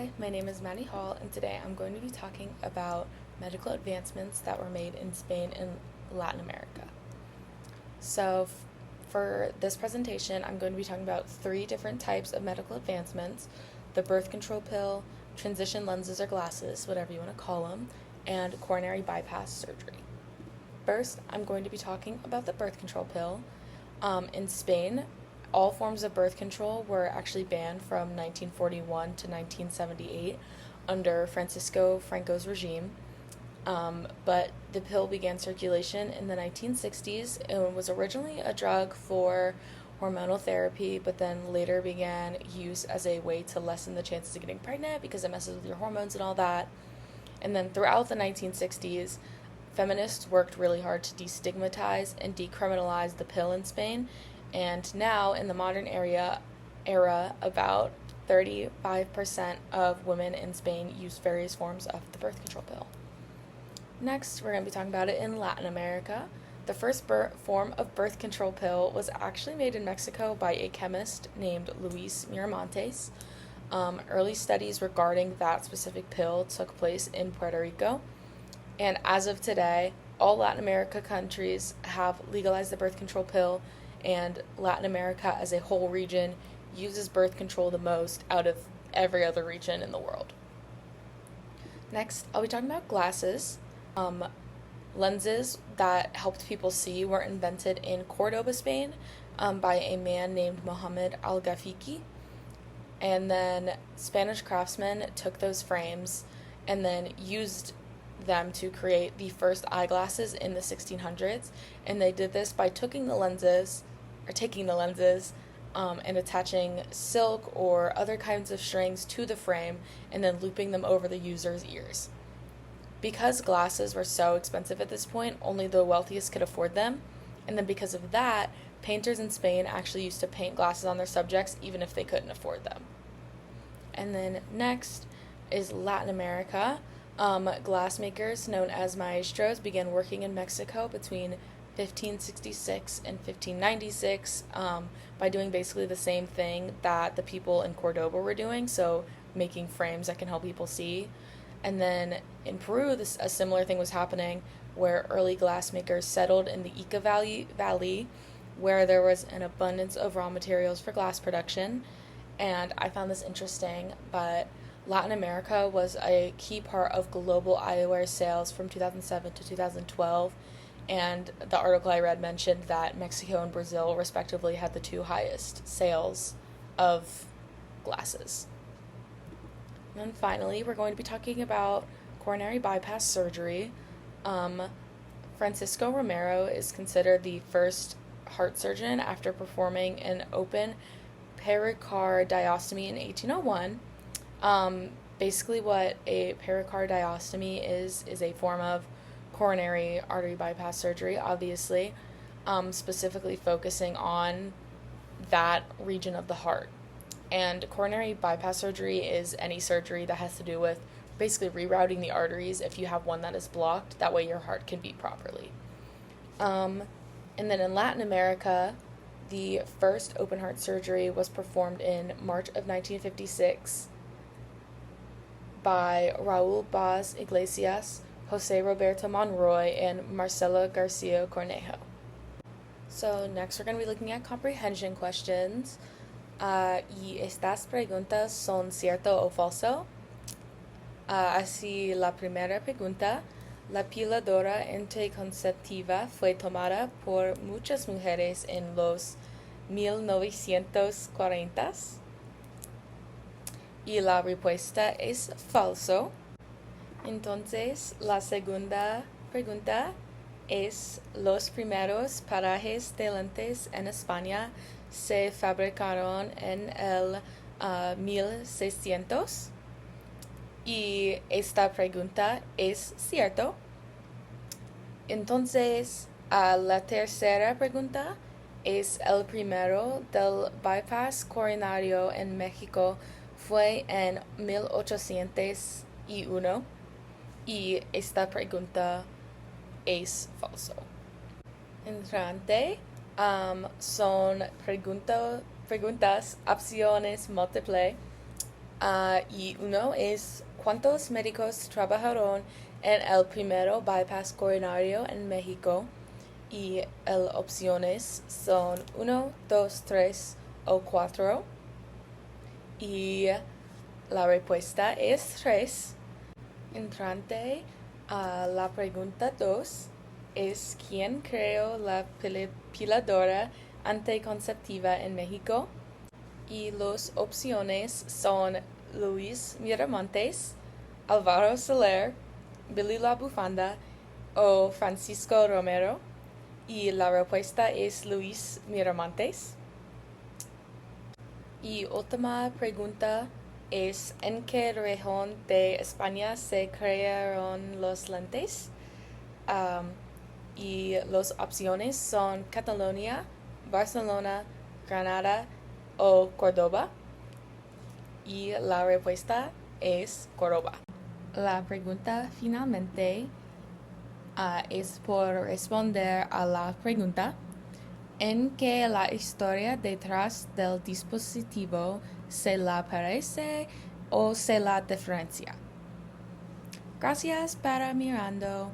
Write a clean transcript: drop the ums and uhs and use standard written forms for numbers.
Hi, my name is Maddie Hall, and today I'm going to be talking about medical advancements that were made in Spain and Latin America. For this presentation, I'm going to be talking about three different types of medical advancements: the birth control pill, transition lenses or glasses, whatever you want to call them, and coronary bypass surgery. First, I'm going to be talking about the birth control pill. In Spain, all forms of birth control were actually banned from 1941 to 1978 under Francisco Franco's regime. But the pill began circulation in the 1960s and was originally a drug for hormonal therapy, but then later began use as a way to lessen the chances of getting pregnant because it messes with your hormones and all that. And then throughout the 1960s, feminists worked really hard to destigmatize and decriminalize the pill in Spain. And now, in the modern era, about 35% of women in Spain use various forms of the birth control pill. Next, we're going to be talking about it in Latin America. The first form of birth control pill was actually made in Mexico by a chemist named Luis Miramontes. Early studies regarding that specific pill took place in Puerto Rico. And as of today, all Latin America countries have legalized the birth control pill, and Latin America as a whole region uses birth control the most out of every other region in the world. Next, I'll be talking about glasses. Lenses that helped people see were invented in Cordoba, Spain, by a man named Mohammed Al-Ghafiqi. And then Spanish craftsmen took those frames and then used them to create the first eyeglasses in the 1600s, and they did this by taking the lenses and attaching silk or other kinds of strings to the frame and then looping them over the user's ears. Because glasses were so expensive at this point, only the wealthiest could afford them, and then because of that, painters in Spain actually used to paint glasses on their subjects even if they couldn't afford them. And then next is Latin America. Glassmakers known as maestros began working in Mexico between 1566 and 1596 by doing basically the same thing that the people in Cordoba were doing, so making frames that can help people see. And then in Peru, a similar thing was happening where early glassmakers settled in the Ica Valley where there was an abundance of raw materials for glass production. And I found this interesting, but Latin America was a key part of global eyewear sales from 2007 to 2012, and the article I read mentioned that Mexico and Brazil respectively had the two highest sales of glasses. And then finally, we're going to be talking about coronary bypass surgery. Francisco Romero is considered the first heart surgeon after performing an open pericardiostomy in 1801. Basically what a pericardiostomy is a form of coronary artery bypass surgery, obviously, specifically focusing on that region of the heart. And coronary bypass surgery is any surgery that has to do with basically rerouting the arteries if you have one that is blocked. That way your heart can beat properly. And then in Latin America, the first open heart surgery was performed in March of 1956 by Raul Baz Iglesias, Jose Roberto Monroy, and Marcela Garcia Cornejo. So next we're going to be looking at comprehension questions. Y estas preguntas son cierto o falso. Así la primera pregunta: la píldora anticonceptiva fue tomada por muchas mujeres en los 1940s. Y la respuesta es falso. Entonces, la segunda pregunta es: los primeros parajes de lentes en España se fabricaron en el 1600. Y esta pregunta es cierto. Entonces, la tercera pregunta es: el primero del bypass coronario en México fue en 1801. Y esta pregunta es falso. Entrante, son preguntas opciones múltiples. Y uno es ¿cuántos médicos trabajaron en el primero bypass coronario en México? Y las opciones son 1, 2, 3 o 4. Y la respuesta es 3. Entrante a la pregunta 2 es ¿quién creó la piladora anticonceptiva en México? Y las opciones son Luis Miramontes, Álvaro Soler, Billy la Bufanda o Francisco Romero. Y la respuesta es Luis Miramontes. Y última pregunta es ¿en qué región de España se crearon los lentes? Y las opciones son Cataluña, Barcelona, Granada o Córdoba. Y la respuesta es Córdoba. La pregunta finalmente es por responder a la pregunta ¿en qué la historia detrás del dispositivo se la parece o se la diferencia? Gracias para mirando.